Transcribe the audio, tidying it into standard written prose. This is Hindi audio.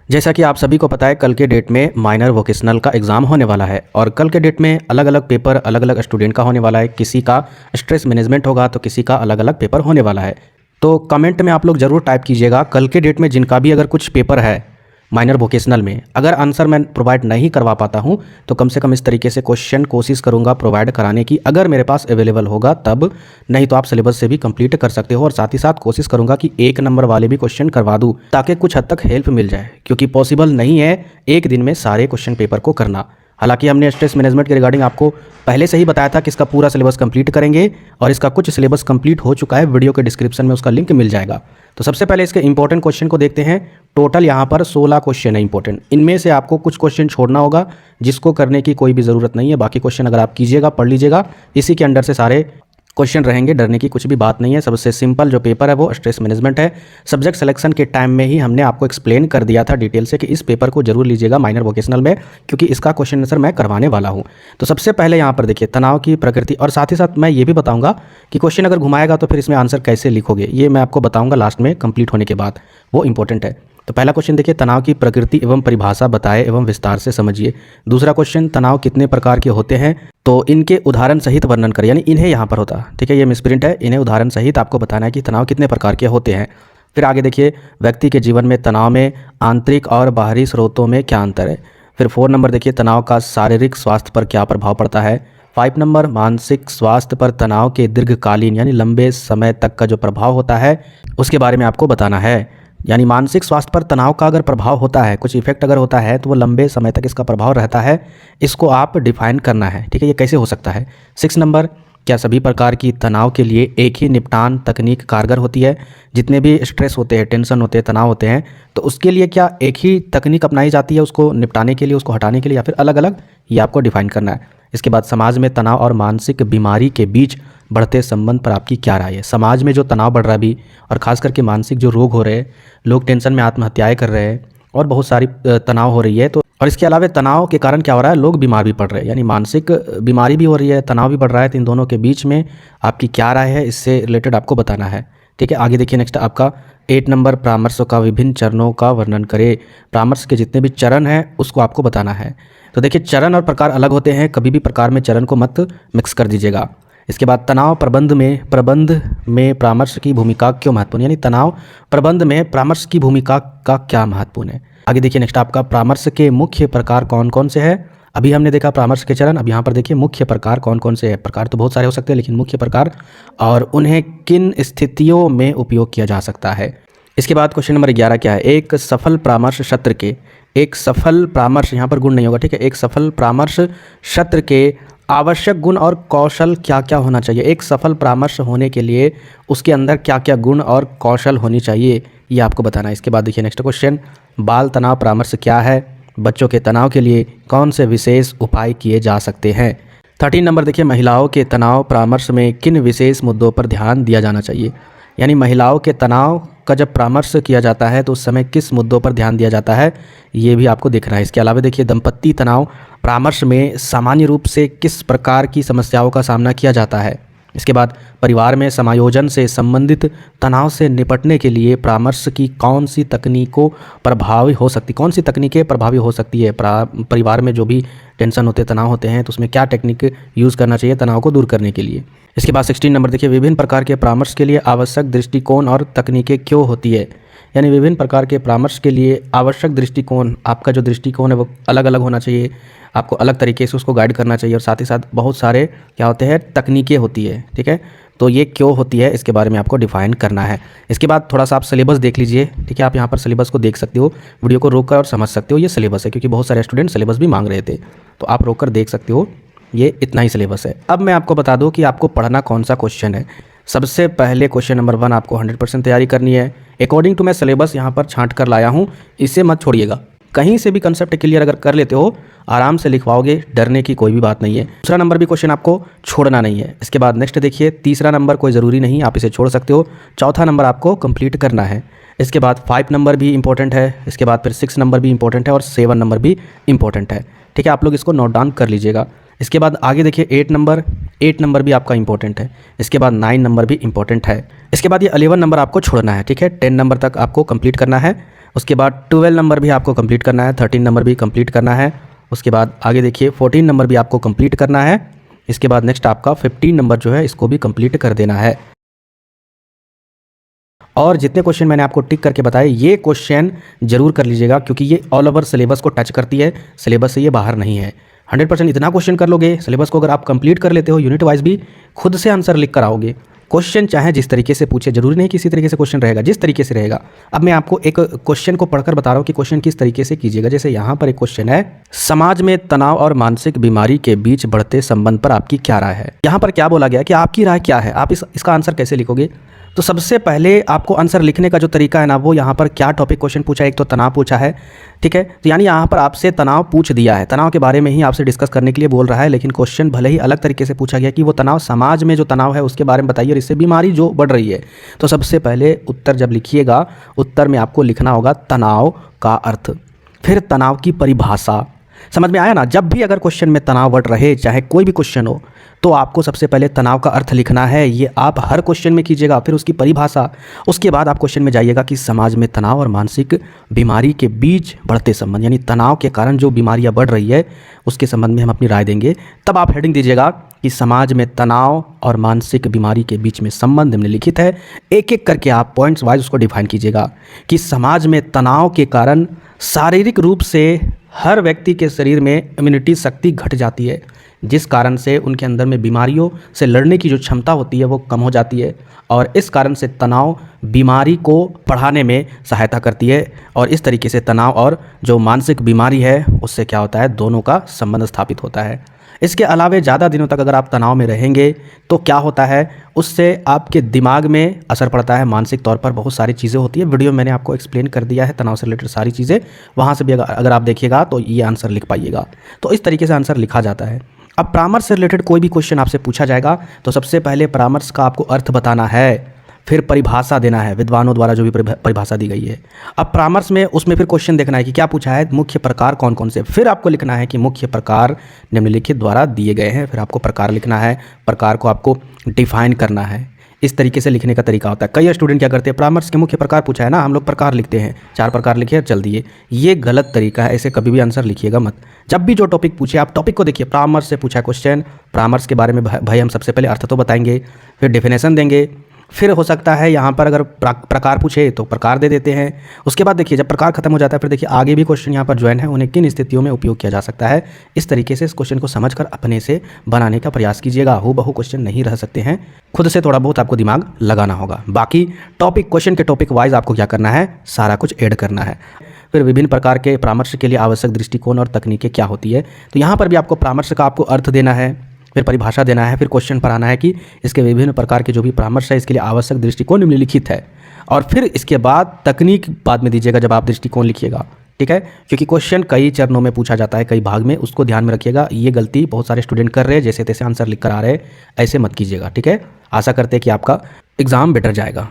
जैसा कि आप सभी को पता है, कल के डेट में माइनर वोकेशनल का एग्ज़ाम होने वाला है और कल के डेट में अलग अलग पेपर अलग अलग स्टूडेंट का होने वाला है। किसी का स्ट्रेस मैनेजमेंट होगा तो किसी का अलग अलग पेपर होने वाला है। तो कमेंट में आप लोग ज़रूर टाइप कीजिएगा कल के डेट में जिनका भी अगर कुछ पेपर है माइनर वोकेशनल में, अगर आंसर मैं प्रोवाइड नहीं करवा पाता हूं तो कम से कम इस तरीके से क्वेश्चन कोशिश करूंगा प्रोवाइड कराने की, अगर मेरे पास अवेलेबल होगा तब, नहीं तो आप सिलेबस से भी कंप्लीट कर सकते हो। और साथ ही साथ कोशिश करूंगा कि 1 नंबर वाले भी क्वेश्चन करवा दूं ताकि कुछ हद तक हेल्प मिल जाए, क्योंकि पॉसिबल नहीं है एक दिन में सारे क्वेश्चन पेपर को करना। हालांकि हमने स्ट्रेस मैनेजमेंट के रिगार्डिंग आपको पहले से ही बताया था कि इसका पूरा सिलेबस कंप्लीट करेंगे और इसका कुछ सिलेबस कंप्लीट हो चुका है, वीडियो के डिस्क्रिप्शन में उसका लिंक मिल जाएगा। तो सबसे पहले इसके इंपॉर्टेंट क्वेश्चन को देखते हैं। टोटल यहाँ पर 16 क्वेश्चन है इंपॉर्टेंट, इनमें से आपको कुछ क्वेश्चन छोड़ना होगा जिसको करने की कोई भी ज़रूरत नहीं है। बाकी क्वेश्चन अगर आप कीजिएगा, पढ़ लीजिएगा, इसी के अंडर से सारे क्वेश्चन रहेंगे, डरने की कुछ भी बात नहीं है। सबसे सिंपल जो पेपर है वो स्ट्रेस मैनेजमेंट है। सब्जेक्ट सिलेक्शन के टाइम में ही हमने आपको एक्सप्लेन कर दिया था डिटेल से कि इस पेपर को जरूर लीजिएगा माइनर वोकेशनल में, क्योंकि इसका क्वेश्चन आंसर मैं करवाने वाला हूं। तो सबसे पहले यहाँ पर देखिए तनाव की प्रकृति, और साथ ही साथ मैं ये भी बताऊंगा कि क्वेश्चन अगर घुमाएगा तो फिर इसमें आंसर कैसे लिखोगे, ये मैं आपको बताऊँगा लास्ट में कंप्लीट होने के बाद, वो इंपॉर्टेंट है। तो पहला क्वेश्चन देखिए, तनाव की प्रकृति एवं परिभाषा बताएं एवं विस्तार से समझिए। दूसरा क्वेश्चन, तनाव कितने प्रकार के होते हैं तो इनके उदाहरण सहित वर्णन करें, यानी इन्हें यहाँ पर होता, ठीक है, ये मिसप्रिंट है, इन्हें उदाहरण सहित आपको बताना है कि तनाव कितने प्रकार के होते हैं। फिर आगे देखिए, व्यक्ति के जीवन में तनाव में आंतरिक और बाहरी स्रोतों में क्या अंतर है। फिर 4 नंबर देखिए, तनाव का शारीरिक स्वास्थ्य पर क्या प्रभाव पड़ता है। 5 नंबर, मानसिक स्वास्थ्य पर तनाव के दीर्घकालीन यानी लंबे समय तक का जो प्रभाव होता है उसके बारे में आपको बताना है। यानी मानसिक स्वास्थ्य पर तनाव का अगर प्रभाव होता है, कुछ इफेक्ट अगर होता है तो वो लंबे समय तक इसका प्रभाव रहता है, इसको आप डिफाइन करना है, ठीक है, ये कैसे हो सकता है। 6 नंबर, क्या सभी प्रकार की तनाव के लिए एक ही निपटान तकनीक कारगर होती है। जितने भी स्ट्रेस होते हैं, टेंशन होते हैं, तनाव होते हैं, तो उसके लिए क्या एक ही तकनीक अपनाई जाती है उसको निपटाने के लिए, उसको हटाने के लिए, या फिर अलग अलग, ये आपको डिफाइन करना है। इसके बाद समाज में तनाव और मानसिक बीमारी के बीच बढ़ते संबंध पर आपकी क्या राय है। समाज में जो तनाव बढ़ रहा है अभी, और खास करके मानसिक जो रोग हो रहे हैं, लोग टेंशन में आत्महत्याएं कर रहे हैं और बहुत सारी तनाव हो रही है, तो और इसके अलावा तनाव के कारण क्या हो रहा है, लोग बीमार भी पड़ रहे हैं, यानी मानसिक बीमारी भी हो रही है, तनाव भी बढ़ रहा है, तो इन दोनों के बीच में आपकी क्या राय है, इससे रिलेटेड आपको बताना है, ठीक है। आगे देखिए नेक्स्ट आपका 8 नंबर, परामर्श का विभिन्न चरणों का वर्णन करें। परामर्श के जितने भी चरण हैं उसको आपको बताना है। तो देखिए चरण और प्रकार अलग होते हैं, कभी भी प्रकार में चरण को मत मिक्स कर दीजिएगा। इसके बाद तनाव प्रबंध में परामर्श की भूमिका क्यों महत्वपूर्ण, यानी तनाव प्रबंध में परामर्श की भूमिका का क्या महत्वपूर्ण है। आगे देखिए नेक्स्ट आपका परामर्श के मुख्य प्रकार कौन कौन से हैं। अभी हमने देखा परामर्श के चरण, अब यहाँ पर देखिए मुख्य प्रकार कौन कौन से हैं। प्रकार तो बहुत सारे हो सकते हैं, लेकिन मुख्य प्रकार और उन्हें किन स्थितियों में उपयोग किया जा सकता है। इसके बाद क्वेश्चन नंबर 11 क्या है, एक सफल परामर्श सत्र के, एक सफल परामर्श, यहाँ पर गुण नहीं होगा, ठीक है, एक सफल परामर्श सत्र के आवश्यक गुण और कौशल क्या क्या होना चाहिए। एक सफल परामर्श होने के लिए उसके अंदर क्या क्या गुण और कौशल होनी चाहिए, ये आपको बताना है। इसके बाद देखिए नेक्स्ट क्वेश्चन, बाल तनाव परामर्श क्या है। बच्चों के तनाव के लिए कौन से विशेष उपाय किए जा सकते हैं। 13 नंबर देखिए, महिलाओं के तनाव परामर्श में किन विशेष मुद्दों पर ध्यान दिया जाना चाहिए, यानी महिलाओं के तनाव का जब परामर्श किया जाता है तो उस समय किस मुद्दों पर ध्यान दिया जाता है, ये भी आपको देखना है। इसके अलावा देखिए, दंपत्ति तनाव परामर्श में सामान्य रूप से किस प्रकार की समस्याओं का सामना किया जाता है। इसके बाद परिवार में समायोजन से संबंधित तनाव से निपटने के लिए परामर्श की कौन सी तकनीकें प्रभावी हो सकती है। परिवार में जो भी टेंशन होते, तनाव होते हैं, तो उसमें क्या टेक्निक यूज़ करना चाहिए तनाव को दूर करने के लिए। इसके बाद 16 नंबर देखिए, विभिन्न प्रकार के परामर्श के लिए आवश्यक दृष्टिकोण और तकनीकें क्यों होती है, यानी विभिन्न प्रकार के परामर्श के लिए आवश्यक दृष्टिकोण, आपका जो दृष्टिकोण है वो अलग अलग होना चाहिए, आपको अलग तरीके से उसको गाइड करना चाहिए, और साथ ही साथ बहुत सारे क्या होते हैं, तकनीकें होती है, ठीक है, तो ये क्यों होती है इसके बारे में आपको डिफाइन करना है। इसके बाद थोड़ा सा आप सिलेबस देख लीजिए, ठीक है, आप यहाँ पर सिलेबस को देख सकते हो, वीडियो को रोक कर और समझ सकते हो, ये सिलेबस है, क्योंकि बहुत सारे स्टूडेंट सिलेबस भी मांग रहे थे, तो आप रोक कर देख सकते हो, ये इतना ही सिलेबस है। अब मैं आपको बता दूं कि आपको पढ़ना कौन सा क्वेश्चन है। सबसे पहले क्वेश्चन नंबर 1 आपको 100% तैयारी करनी है। अकॉर्डिंग टू मैं सिलेबस यहाँ पर छांट कर लाया हूँ, इसे मत छोड़िएगा, कहीं से भी कंसेप्ट क्लियर अगर कर लेते हो आराम से लिखवाओगे, डरने की कोई भी बात नहीं है। दूसरा नंबर भी क्वेश्चन आपको छोड़ना नहीं है। इसके बाद नेक्स्ट देखिए, तीसरा नंबर कोई ज़रूरी नहीं, आप इसे छोड़ सकते हो। चौथा नंबर आपको कंप्लीट करना है। इसके बाद 5 नंबर भी इंपॉर्टेंट है। इसके बाद फिर 6 नंबर भी इंपॉर्टेंट है और 7 नंबर भी इंपॉर्टेंट है, ठीक है, आप लोग इसको नोट डाउन कर लीजिएगा। इसके बाद आगे देखिए 8 नंबर भी आपका इंपॉर्टेंट है। इसके बाद 9 नंबर भी इंपॉर्टेंट है। इसके बाद ये 11 नंबर आपको छोड़ना है, ठीक है, 10 नंबर तक आपको कंप्लीट करना है। उसके बाद 12 नंबर भी आपको कंप्लीट करना है, 13 नंबर भी कंप्लीट करना है। उसके बाद आगे देखिए 14 नंबर भी आपको कंप्लीट करना है। इसके बाद नेक्स्ट आपका 15 नंबर जो है इसको भी कंप्लीट कर देना है। और जितने क्वेश्चन मैंने आपको टिक करके बताए ये क्वेश्चन जरूर कर लीजिएगा, क्योंकि ये ऑल ओवर सिलेबस को टच करती है, सिलेबस से ये बाहर नहीं है। 100% इतना क्वेश्चन कर लोगे, सिलेबस को अगर आप कंप्लीट कर लेते हो, यूनिट वाइज भी खुद से आंसर लिख कर आओगे। क्वेश्चन चाहे जिस तरीके से पूछे, जरूरी नहीं किसी तरीके से क्वेश्चन रहेगा, जिस तरीके से रहेगा। अब मैं आपको एक क्वेश्चन को पढ़कर बता रहा हूँ कि क्वेश्चन किस तरीके से कीजिएगा। जैसे यहाँ पर एक क्वेश्चन है, समाज में तनाव और मानसिक बीमारी के बीच बढ़ते संबंध पर आपकी क्या राय है। यहाँ पर क्या बोला गया कि आपकी राय क्या है, आप इसका आंसर कैसे लिखोगे। तो सबसे पहले आपको आंसर लिखने का जो तरीका है ना, वो यहाँ पर क्या टॉपिक क्वेश्चन पूछा है, एक तो तनाव पूछा है, ठीक है। तो यानी यहाँ पर आपसे तनाव पूछ दिया है, तनाव के बारे में ही आपसे डिस्कस करने के लिए बोल रहा है। लेकिन क्वेश्चन भले ही अलग तरीके से पूछा गया कि वो तनाव, समाज में जो तनाव है उसके बारे में बताइए और इससे बीमारी जो बढ़ रही है। तो सबसे पहले उत्तर जब लिखिएगा, उत्तर में आपको लिखना होगा तनाव का अर्थ, फिर तनाव की परिभाषा। समझ में आया ना। जब भी अगर क्वेश्चन में तनाव वर्ड रहे, चाहे कोई भी क्वेश्चन हो, तो आपको सबसे पहले तनाव का अर्थ लिखना है। ये आप हर क्वेश्चन में कीजिएगा, फिर उसकी परिभाषा। उसके बाद आप क्वेश्चन में जाइएगा कि समाज में तनाव और मानसिक बीमारी के बीच बढ़ते संबंध, यानी तनाव के कारण जो बीमारियां बढ़ रही है उसके संबंध में हम अपनी राय देंगे। तब आप हेडिंग दीजिएगा कि समाज में तनाव और मानसिक बीमारी के बीच में संबंध निम्नलिखित है। एक एक करके आप पॉइंट्स वाइज उसको डिफाइन कीजिएगा कि समाज में तनाव के कारण शारीरिक रूप से हर व्यक्ति के शरीर में इम्यूनिटी शक्ति घट जाती है, जिस कारण से उनके अंदर में बीमारियों से लड़ने की जो क्षमता होती है वो कम हो जाती है, और इस कारण से तनाव बीमारी को बढ़ाने में सहायता करती है। और इस तरीके से तनाव और जो मानसिक बीमारी है उससे क्या होता है, दोनों का संबंध स्थापित होता है। इसके अलावा ज़्यादा दिनों तक अगर आप तनाव में रहेंगे तो क्या होता है, उससे आपके दिमाग में असर पड़ता है, मानसिक तौर पर बहुत सारी चीज़ें होती है। वीडियो में मैंने आपको एक्सप्लेन कर दिया है तनाव से रिलेटेड सारी चीज़ें, वहाँ से भी अगर आप देखिएगा तो ये आंसर लिख पाइएगा। तो इस तरीके से आंसर लिखा जाता है। अब परामर्श से रिलेटेड कोई भी क्वेश्चन आपसे पूछा जाएगा तो सबसे पहले परामर्श का आपको अर्थ बताना है, फिर परिभाषा देना है, विद्वानों द्वारा जो भी परिभाषा दी गई है। अब परामर्श में उसमें फिर क्वेश्चन देखना है कि क्या पूछा है, मुख्य प्रकार कौन कौन से। फिर आपको लिखना है कि मुख्य प्रकार निम्नलिखित द्वारा दिए गए हैं, फिर आपको प्रकार लिखना है, प्रकार को आपको डिफाइन करना है। इस तरीके से लिखने का तरीका होता है। कई स्टूडेंट क्या करते हैं, परामर्श के मुख्य प्रकार पूछा है ना, हम लोग प्रकार लिखते हैं, 4 प्रकार लिखे और चल दिए। ये गलत तरीका है, ऐसे कभी भी आंसर लिखिएगा मत। जब भी जो टॉपिक पूछे आप टॉपिक को देखिए, परामर्श से पूछा क्वेश्चन, परामर्श के बारे में भाई हम सबसे पहले अर्थ तो बताएंगे, फिर डेफिनेशन देंगे, फिर हो सकता है यहाँ पर अगर प्रकार पूछे तो प्रकार दे देते हैं। उसके बाद देखिए जब प्रकार खत्म हो जाता है फिर देखिए आगे भी क्वेश्चन यहाँ पर ज्वाइन है, उन्हें किन स्थितियों में उपयोग किया जा सकता है। इस तरीके से इस क्वेश्चन को समझकर अपने से बनाने का प्रयास कीजिएगा। हूबहू क्वेश्चन नहीं रह सकते हैं, खुद से थोड़ा बहुत आपको दिमाग लगाना होगा। बाकी टॉपिक क्वेश्चन के टॉपिक वाइज आपको क्या करना है, सारा कुछ ऐड करना है। फिर विभिन्न प्रकार के परामर्श के लिए आवश्यक दृष्टिकोण और तकनीकें क्या होती है, तो यहाँ पर भी आपको परामर्श का आपको अर्थ देना है, फिर परिभाषा देना है, फिर क्वेश्चन पर आना है कि इसके विभिन्न प्रकार के जो भी परामर्श है इसके लिए आवश्यक दृष्टिकोण निम्नलिखित है, और फिर इसके बाद तकनीक बाद में दीजिएगा जब आप दृष्टिकोण लिखिएगा, ठीक है। क्योंकि क्वेश्चन कई चरणों में पूछा जाता है, कई भाग में, उसको ध्यान में रखिएगा। ये गलती बहुत सारे स्टूडेंट कर रहे हैं, जैसे तैसे आंसर लिख कर आ रहे हैं, ऐसे मत कीजिएगा, ठीक है। आशा करते हैं कि आपका एग्ज़ाम बेटर जाएगा।